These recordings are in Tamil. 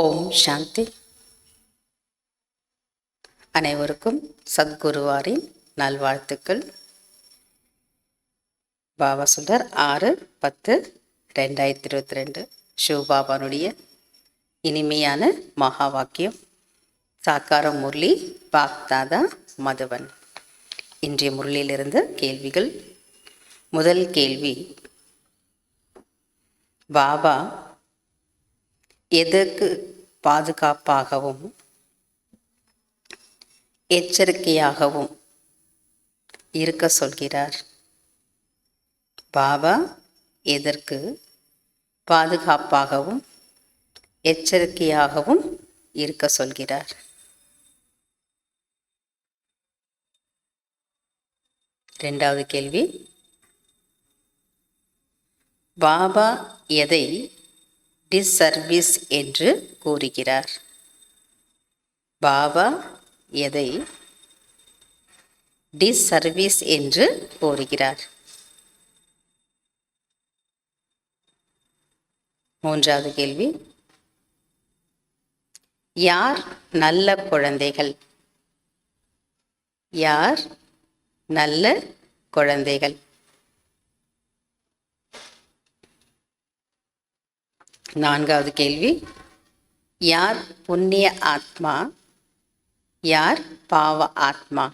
ஓம் சாந்தி. அனைவருக்கும் சத்குருவாரின் நல்வாழ்த்துக்கள். பாபா சொல்றார் 6/10/2022 சிவபாபானுடைய இனிமையான மகா வாக்கியம். சாக்கார முரளி பாப்தாதா மதுவன். இன்றைய முரளியிலிருந்து கேள்விகள். முதல் கேள்வி, பாபா எதற்கு பாதுகாப்பாகவும் எச்சரிக்கையாகவும் இருக்க சொல்கிறார்? பாபா எதற்கு பாதுகாப்பாகவும் எச்சரிக்கையாகவும் இருக்க சொல்கிறார்? இரண்டாவது கேள்வி, பாபா எதை டிஸ்சர்வீஸ் என்று கூறுகிறார்? பாபா எதை டிஸ்சர்வீஸ் என்று கூறுகிறார்? மூன்றாவது கேள்வி, யார் நல்ல குழந்தைகள்? யார் நல்ல குழந்தைகள்? நான்காவது கேள்வி, யார் புண்ணிய ஆத்மா, யார் பாவ ஆத்மா?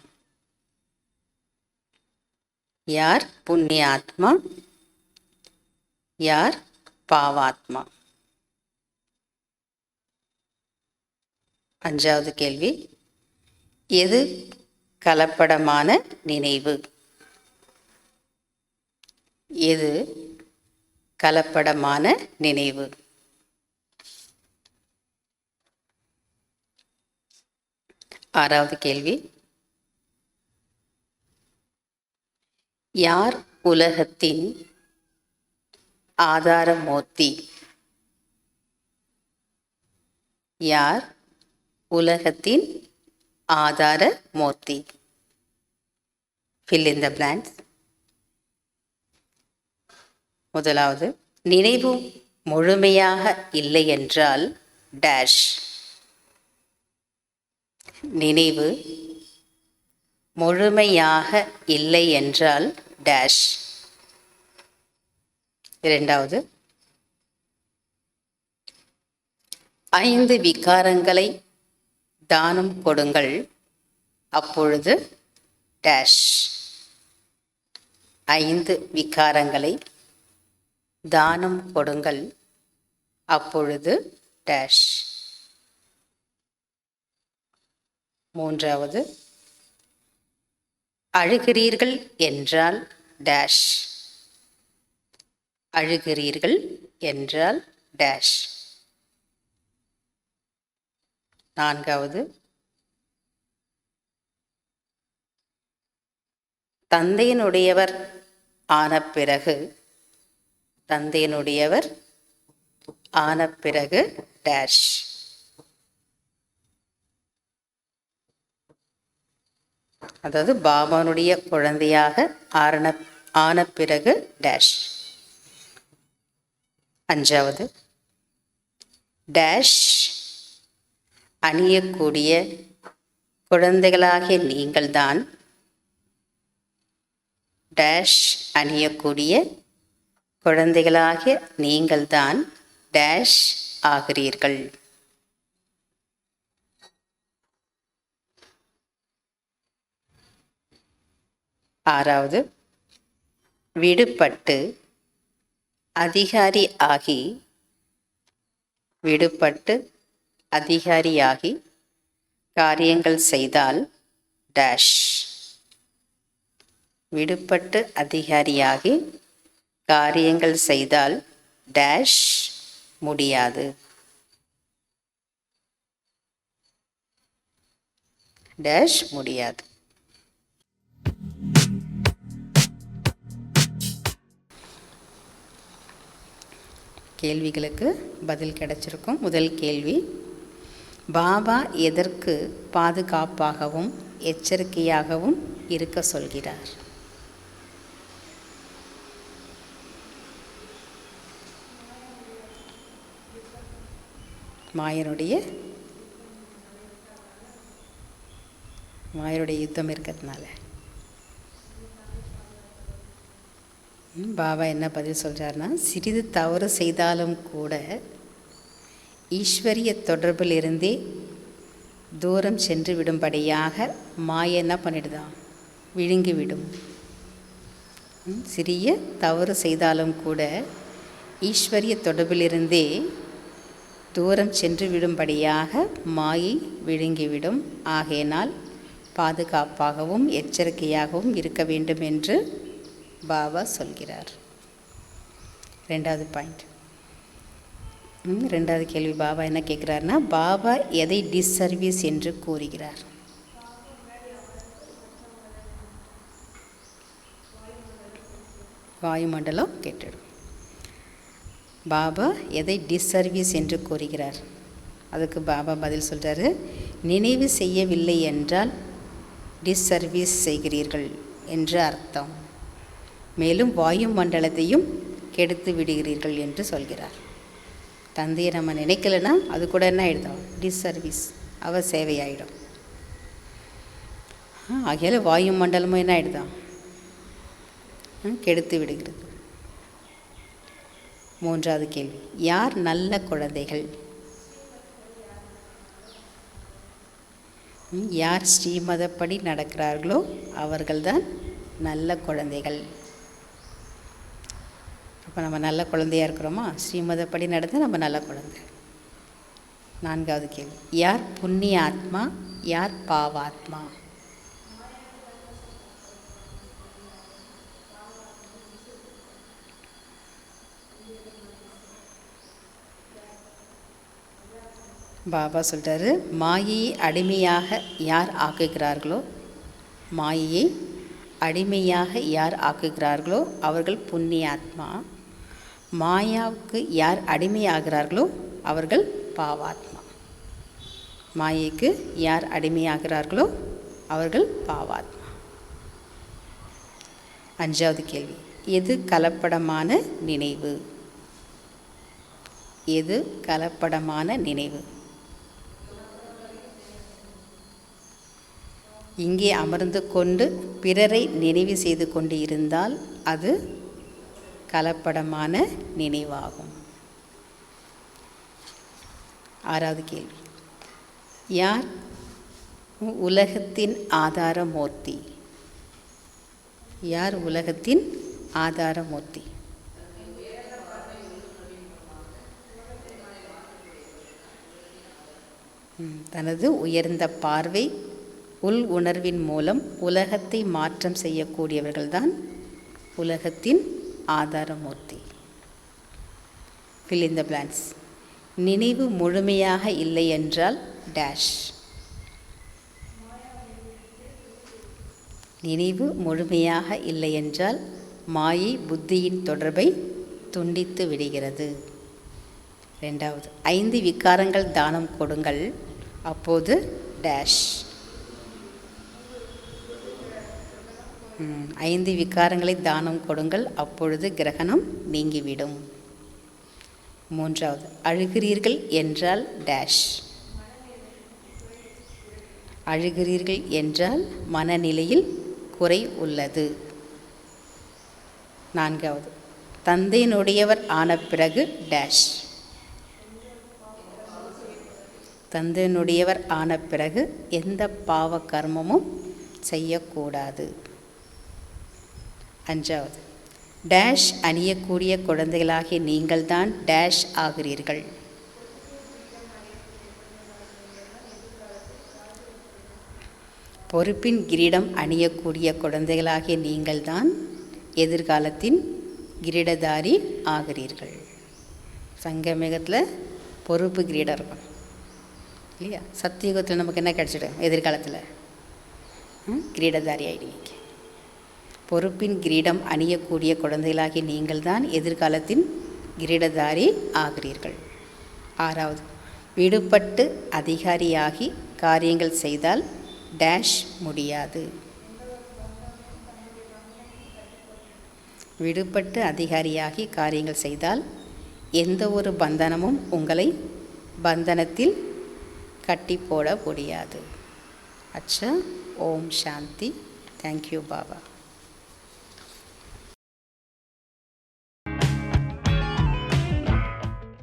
யார் புண்ணிய ஆத்மா, யார் பாவாத்மா? அஞ்சாவது கேள்வி, எது கலப்படமான நினைவு? எது கலப்படமான நினைவு? ஆறாவது கேள்வி, யார் உலகத்தின் ஆதாரமூர்த்தி? யார் உலகத்தின் ஆதாரமூர்த்தி? fill in the blanks. முதலாவது, நினைவு முழுமையாக இல்லை என்றால் டேஷ். நினைவு முழுமையாக இல்லை என்றால் டேஷ். இரண்டாவது, 5 விகாரங்களை தானம் கொடுங்கள், அப்பொழுது டேஷ். 5 விகாரங்களை தானம் கொடுங்கள், அப்பொழுது டேஷ். மூன்றாவது, அழுகிறீர்கள் என்றால் டேஷ். அழுகிறீர்கள் என்றால் டேஷ். நான்காவது, தந்தையினுடையவர் ஆன பிறகு, தந்தையினுடையவர் ஆன பிறகு டேஷ். அதாவது பாபானுடைய குழந்தையாக ஆன பிறகு டேஷ். அஞ்சாவது, டேஷ் அணியக்கூடிய குழந்தைகளாகிய நீங்கள்தான் டேஷ் அணியக்கூடிய குழந்தைகளாகிய நீங்கள்தான் டேஷ் ஆகிறீர்கள். ஆறாவது, விடுபட்டு அதிகாரியாகி, விடுபட்டு அதிகாரியாகி காரியங்கள் செய்தால் டேஷ். விடுபட்டு அதிகாரியாகி காரியங்கள் செய்தால் டேஷ் முடியாது. டேஷ் முடியாது. கேள்விகளுக்கு பதில் கிடைச்சிருக்கும். முதல் கேள்வி, பாபா எதற்கு பாதுகாப்பாகவும் எச்சரிக்கையாகவும் இருக்க சொல்கிறார்? மாயனுடைய யுத்தம் இருக்கிறதுனால. பாபா என்ன பதில் சொல்கிறாருன்னா, சிறிது தவறு செய்தாலும் கூட ஈஸ்வரிய தொடர்பில் இருந்தே தூரம் சென்று விடும்படியாக மாய என்ன பண்ணிடுதான், விழுங்கிவிடும். சிறிய தவறு செய்தாலும் கூட ஈஸ்வரிய தொடர்பிலிருந்தே தூரம் சென்று விடும்படியாக மாயை விழுங்கிவிடும். ஆகையினால் பாதுகாப்பாகவும் எச்சரிக்கையாகவும் இருக்க வேண்டும் என்று பாபா சொல்கிறார். ரெண்டாவது பாயிண்ட், ரெண்டாவது கேள்வி பாபா என்ன கேட்குறாருன்னா, பாபா எதை டிஸ்சர்வீஸ் என்று கூறுகிறார்? வாயுமண்டலம் கெட்டிடும். பாபா எதை டிஸ்சர்வீஸ் என்று கூறுகிறார்? அதுக்கு பாபா பதில் சொல்கிறாரு, நினைவு செய்யவில்லை என்றால் டிஸ்சர்வீஸ் செய்கிறீர்கள் என்று அர்த்தம். மேலும் வாயுமண்டலத்தையும் கெடுத்து விடுகிறீர்கள் என்று சொல்கிறார். தந்தையை நம்ம நினைக்கலைன்னா அது கூட என்ன ஆகிடும், டிஸ்சர்வீஸ், அவ சேவையாயிடும். ஆகையால் வாயுமண்டலமும் என்ன ஆகிடுதான், கெடுத்து விடுகிறது. மூன்றாவது கேள்வி, யார் நல்ல குழந்தைகள்? யார் ஸ்ரீமதப்படி நடக்கிறார்களோ அவர்கள்தான் நல்ல குழந்தைகள். அப்போ நம்ம நல்ல குழந்தையாக இருக்கிறோமா? ஸ்ரீமதப்படி நடந்தால் நம்ம நல்ல குழந்தை. நான்காவது கேள்வி, யார் புண்ணிய ஆத்மா, யார் பாவாத்மா? பாபா சொல்கிறாரு, மாயையை அடிமையாக யார் ஆக்குகிறார்களோ, மாயையை அடிமையாக யார் ஆக்குகிறார்களோ அவர்கள் புண்ணிய ஆத்மா. மாயாவுக்கு யார் அடிமையாகிறார்களோ அவர்கள் பாவாத்மா. மாயைக்கு யார் அடிமையாகிறார்களோ அவர்கள் பாவாத்மா. அஞ்சாவது கேள்வி, எது கலப்படமான நினைவு? எது கலப்படமான நினைவு? இங்கே அமர்ந்து கொண்டு பிறரை நினைவு செய்து கொண்டு இருந்தால் அது கலப்படமான நினைவாகும். ஆறாவது கேள்வி, யார் உலகத்தின் ஆதாரமூர்த்தி? யார் உலகத்தின் ஆதாரமூர்த்தி? தனது உயர்ந்த பார்வை உள் உணர்வின் மூலம் உலகத்தை மாற்றம் செய்யக்கூடியவர்கள்தான் உலகத்தின் ஆதாரமூர்த்தி. fill in the blanks. நினைவு முழுமையாக இல்லை என்றால் டேஷ். நினைவு முழுமையாக இல்லை என்றால் மாயை புத்தியின் தொடர்பை துண்டித்து விடுகிறது. ரெண்டாவது, 5 விகாரங்கள் தானம் கொடுங்கள், அப்போது டேஷ். 5 விகாரங்களை தானம் கொடுங்கள், அப்பொழுது கிரகணம் நீங்கிவிடும். மூன்றாவது, அழுகிறீர்கள் என்றால் டேஷ். அழுகிறீர்கள் என்றால் மனநிலையில் குறை உள்ளது. நான்காவது, தந்தையினுடையவர் ஆன பிறகு டேஷ். தந்தையினுடையவர் ஆன பிறகு எந்த பாவ கர்மமும் செய்யக்கூடாது. அஞ்சாவது, டேஷ் அணியக்கூடிய குழந்தைகளாகிய நீங்கள்தான் டேஷ் ஆகிறீர்கள். பொறுப்பின் கிரீடம் அணியக்கூடிய குழந்தைகளாகிய நீங்கள்தான் எதிர்காலத்தின் கிரீடதாரி ஆகிறீர்கள். சங்கமேகத்தில் பொறுப்பு கிரீடம் இருக்கும் இல்லையா? சத்தியுகத்தில் நமக்கு என்ன கிடச்சிடும்? எதிர்காலத்தில் கிரீடதாரி ஆகிடுவீங்க. பொறுப்பின் கிரீடம் அணியக்கூடிய குழந்தைகளாகி நீங்கள் தான் எதிர்காலத்தின் கிரீடதாரி ஆகிறீர்கள். ஆறாவது, விடுபட்டு அதிகாரியாகி காரியங்கள் செய்தால் டேஷ் முடியாது. விடுபட்டு அதிகாரியாகி காரியங்கள் செய்தால் எந்த ஒரு பந்தனமும் உங்களை பந்தனத்தில் கட்டி போட முடியாது. அச்சா. ஓம் சாந்தி. தேங்க்யூ பாபா.